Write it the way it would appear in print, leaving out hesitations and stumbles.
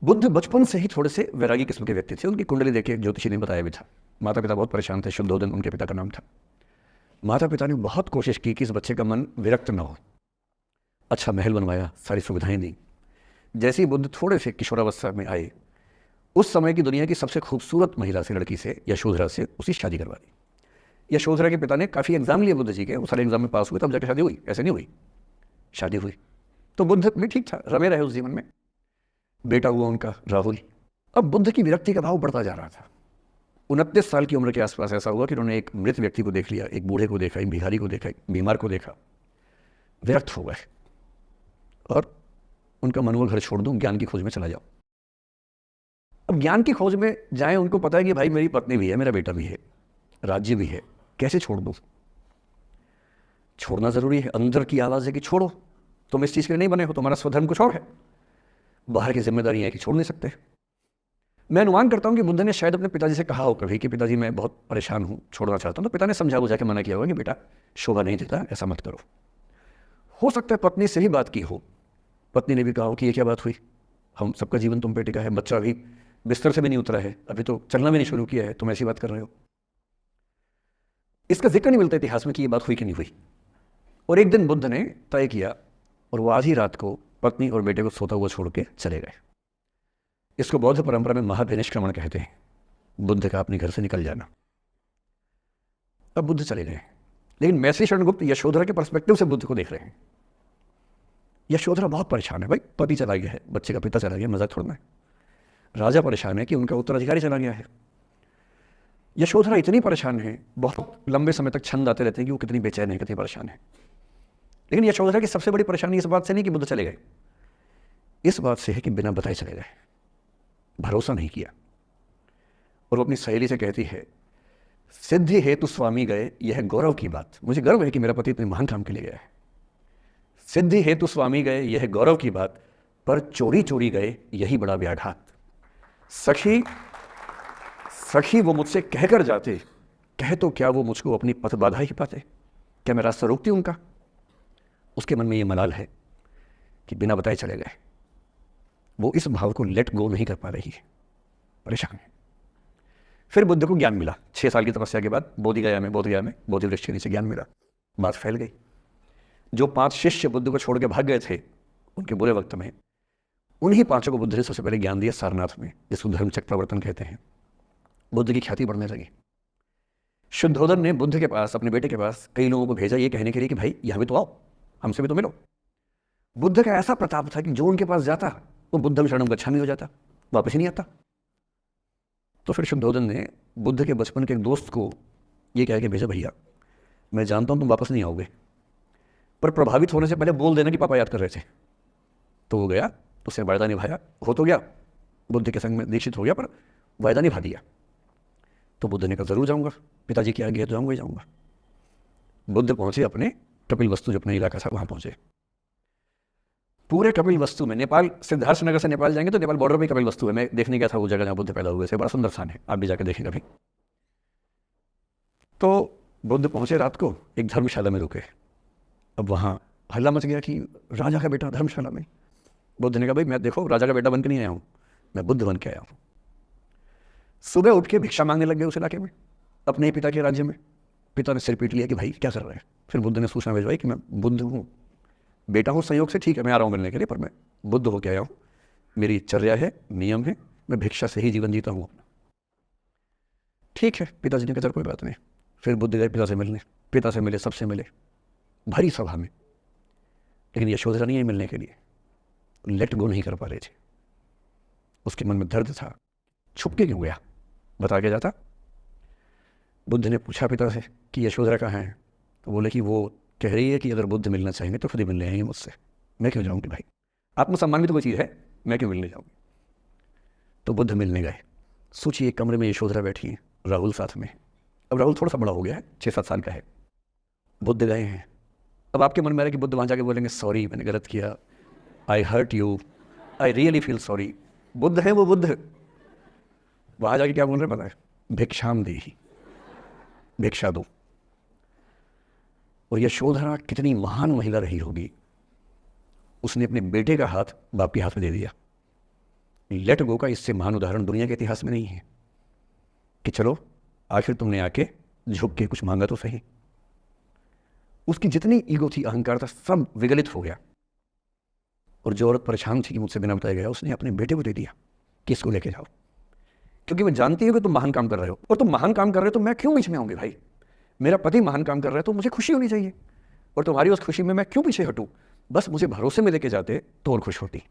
बुद्ध बचपन से ही थोड़े से वैरागी किस्म के व्यक्ति थे। उनकी कुंडली देखे ज्योतिषी ने बताया भी था। माता पिता बहुत परेशान थे। शुद्धोधन उनके पिता का नाम था। माता पिता ने बहुत कोशिश की कि इस बच्चे का मन विरक्त न हो। अच्छा महल बनवाया, सारी सुविधाएं दी। जैसे ही बुद्ध थोड़े से किशोरावस्था में आए, उस समय की दुनिया की सबसे खूबसूरत महिला से, लड़की से, यशोधरा से उसकी शादी करवा दी। यशोधरा के पिता ने काफ़ी एग्जाम लिए बुद्ध जी के, वो सारे एग्जाम में पास हुए, तब जाकर शादी हुई। ऐसे नहीं हुई, शादी हुई। तो बुद्ध भी ठीक था, रमे रहे उस जीवन में। बेटा हुआ उनका राहुल। अब बुद्ध की विरक्ति का भाव बढ़ता जा रहा था। 29 साल की उम्र के आसपास ऐसा हुआ कि उन्होंने एक मृत व्यक्ति को देख लिया, एक बूढ़े को देखा, एक भिखारी को देखा, एक बीमार को देखा। विरक्त हो गए और उनका मन हुआ घर छोड़ दूं, ज्ञान की खोज में चला जाऊं। अब ज्ञान की खोज में जाएं, उनको पता है कि भाई मेरी पत्नी भी है, मेरा बेटा भी है, राज्य भी है, कैसे छोड़ दूं? छोड़ना जरूरी है। अंदर की आवाज है कि छोड़ो, तुम इस चीज के लिए नहीं बने हो, तुम्हारा स्वधर्म कुछ और है। बाहर की जिम्मेदारी है कि छोड़ नहीं सकते। मैं अनुमान करता हूं कि बुद्ध ने शायद अपने पिताजी से कहा हो कभी कि पिताजी मैं बहुत परेशान हूं, छोड़ना चाहता हूं। तो पिता ने समझा बुझा के मना किया होगा कि बेटा शोभा नहीं देता, ऐसा मत करो। हो सकता है पत्नी से ही बात की हो। पत्नी ने भी कहा हो कि ये क्या बात हुई, हम सबका जीवन तुम पे टिका है, बच्चा अभी बिस्तर से भी नहीं उतरा है, अभी तो चलना भी नहीं शुरू किया है, तुम ऐसी बात कर रहे हो। इसका जिक्र नहीं मिलता इतिहास में कि ये बात हुई कि नहीं हुई। और एक दिन बुद्ध ने तय किया और वो आधी रात को पत्नी और बेटे को सोता हुआ छोड़ के चले गए। इसको बौद्ध परंपरा में महापरिनिष्क्रमण कहते हैं। बुद्ध का अपने घर से निकल जाना। अब बुद्ध चले गए, लेकिन मैत्री शरण गुप्त यशोधरा के पर्सपेक्टिव से बुद्ध को देख रहे हैं। यशोधरा बहुत परेशान है, भाई पति चला गया है, बच्चे का पिता चला गया, मजाक थोड़ा है। राजा परेशान है कि उनका उत्तराधिकारी चला गया है। यशोधरा इतनी परेशान है, बहुत लंबे समय तक छंद आते रहते हैं कि वो कितनी बेचैन है, कितनी परेशान है। लेकिन यशोधरा की सबसे बड़ी परेशानी इस बात से नहीं कि बुद्ध चले गए, इस बात से है कि बिना बताए चले गए, भरोसा नहीं किया। और वो अपनी सहेली से कहती है, सिद्धि हेतु स्वामी गए, यह गौरव की बात, मुझे गर्व है कि मेरा पति इतने महान काम के लिए गया है। सिद्धि हेतु स्वामी गए, यह गौरव की बात, पर चोरी चोरी गए, यही बड़ा व्याघात। सखी सखी वो मुझसे कहकर जाते, कहे तो क्या वो मुझको अपनी पथ बाधा ही पाते, क्या मैं रास्ता रोकती उनका? उसके मन में ये मलाल है कि बिना बताए चले गए। वो इस भाव को लेट गो नहीं कर पा रही है, परेशान है। फिर बुद्ध को ज्ञान मिला 6 साल की तपस्या के बाद, बोधगया में बोधि वृक्ष के नीचे ज्ञान मिला। बात फैल गई। जो 5 शिष्य बुद्ध को छोड़ के भाग गए थे उनके बुरे वक्त में, उन्हीं 5 को बुद्ध ने सबसे पहले ज्ञान दिया सारनाथ में, जिसको धर्मचक्र प्रवर्तन कहते हैं। बुद्ध की ख्याति बढ़ने लगी। शुद्धोधन ने बुद्ध के पास, अपने बेटे के पास कई लोगों को भेजा ये कहने के लिए कि भाई यहाँ भी तो आओ, हमसे भी तो मिलो। बुद्ध का ऐसा प्रताप था कि जो उनके पास जाता वो बुद्धम शरणम गच्छामि हो जाता, वापस ही नहीं आता। तो फिर शुद्धोधन ने बुद्ध के बचपन के एक दोस्त को ये कह के भेजा, भैया मैं जानता हूँ तुम वापस नहीं आओगे, पर प्रभावित होने से पहले बोल देना कि पापा याद कर रहे थे। तो वो गया, उसने वायदा निभाया, हो तो गया, बुद्ध के संग में दीक्षित हो गया, पर वायदा निभा दिया। तो बुद्ध ने कहा जरूर जाऊंगा, पिताजी की आज्ञा है तो जाऊंगा ही जाऊंगा। बुद्ध पहुंचे अपने कपिल वस्तु, जो अपना इलाका था वहां पहुंचे। पूरे कपिल वस्तु में, नेपाल सिद्धार्थ नगर से नेपाल जाएंगे तो नेपाल बॉर्डर में कपिल वस्तु है, मैं देखने गया था वो जगह जहां बुद्ध पैदा हुए थे, बड़ा सुंदर स्थान है, आप भी जाकर देखें कभी। तो बुद्ध पहुंचे रात को, एक धर्मशाला में रुके। अब वहां हल्ला मच गया कि राजा का बेटा धर्मशाला में। बुद्ध ने कहा भाई मैं देखो राजा का बेटा बन के नहीं आया हूं, मैं बुद्ध बन के आया हूं। सुबह उठ के भिक्षा मांगने लग गए उस इलाके में, अपने ही पिता के राज्य में। पिता ने सिर पीट लिया कि भाई क्या कर रहे हैं। फिर बुद्ध ने सूचना भिजवाई कि मैं बुद्ध हूँ, बेटा हूँ संयोग से, ठीक है मैं आ रहा हूँ मिलने के लिए, पर मैं बुद्ध होके आया हूँ, मेरी चर्या है, नियम है, मैं भिक्षा से ही जीवन जीता हूँ अपना। ठीक है, पिताजी ने कहा कोई बात नहीं। फिर बुद्ध गए पिता से मिलने, पिता से मिले, सबसे मिले, भरी सभा में। लेकिन यशोधरा नहीं आई मिलने के लिए, लेट गो नहीं कर पा रहे थे। उसके मन में दर्द था, छुप के क्यों गया, बता के जाता। बुद्ध ने पूछा पिता से कि यशोधरा कहाँ है, तो बोले कि वो कह रही है कि अगर बुद्ध मिलना चाहेंगे तो खुद ही मिलने आएंगे मुझसे, मैं क्यों जाऊंगी भाई, आत्मसम्मान भी तो कोई चीज़ है, मैं क्यों मिलने जाऊंगी। तो बुद्ध मिलने गए। सोचिए एक कमरे में यशोधरा बैठी है, राहुल साथ में। अब राहुल थोड़ा सा बड़ा हो गया है, 6-7 साल का है। बुद्ध गए हैं। अब आपके मन में आ रहा है कि बुद्ध वहाँ जाके बोलेंगे सॉरी मैंने गलत किया, I hurt you, I really feel sorry. Buddha है वो बुद्ध, वहाँ जाके क्या बोल रहे पता है, भिक्षाम देहि, भिक्षा दो। और यशोधरा कितनी महान महिला रही होगी, उसने अपने बेटे का हाथ बाप के हाथ में दे दिया। लेट गो का इससे महान उदाहरण दुनिया के इतिहास में नहीं है कि चलो आखिर तुमने आके झुक के कुछ मांगा तो सही। उसकी जितनी ईगो थी, अहंकार था, सब विगलित हो गया। और जो औरत परेशान थी कि मुझसे बिना बताया गया, उसने अपने बेटे को दे दिया कि इसको लेके जाओ, क्योंकि वो जानती है कि तुम महान काम कर रहे हो, और तुम महान काम कर रहे हो तो मैं क्यों बीच में आऊंगी भाई। मेरा पति महान काम कर रहा है तो मुझे खुशी होनी चाहिए, और तुम्हारी उस खुशी में मैं क्यों पीछे हटूं। बस मुझे भरोसे में लेके जाते तो और खुश होती।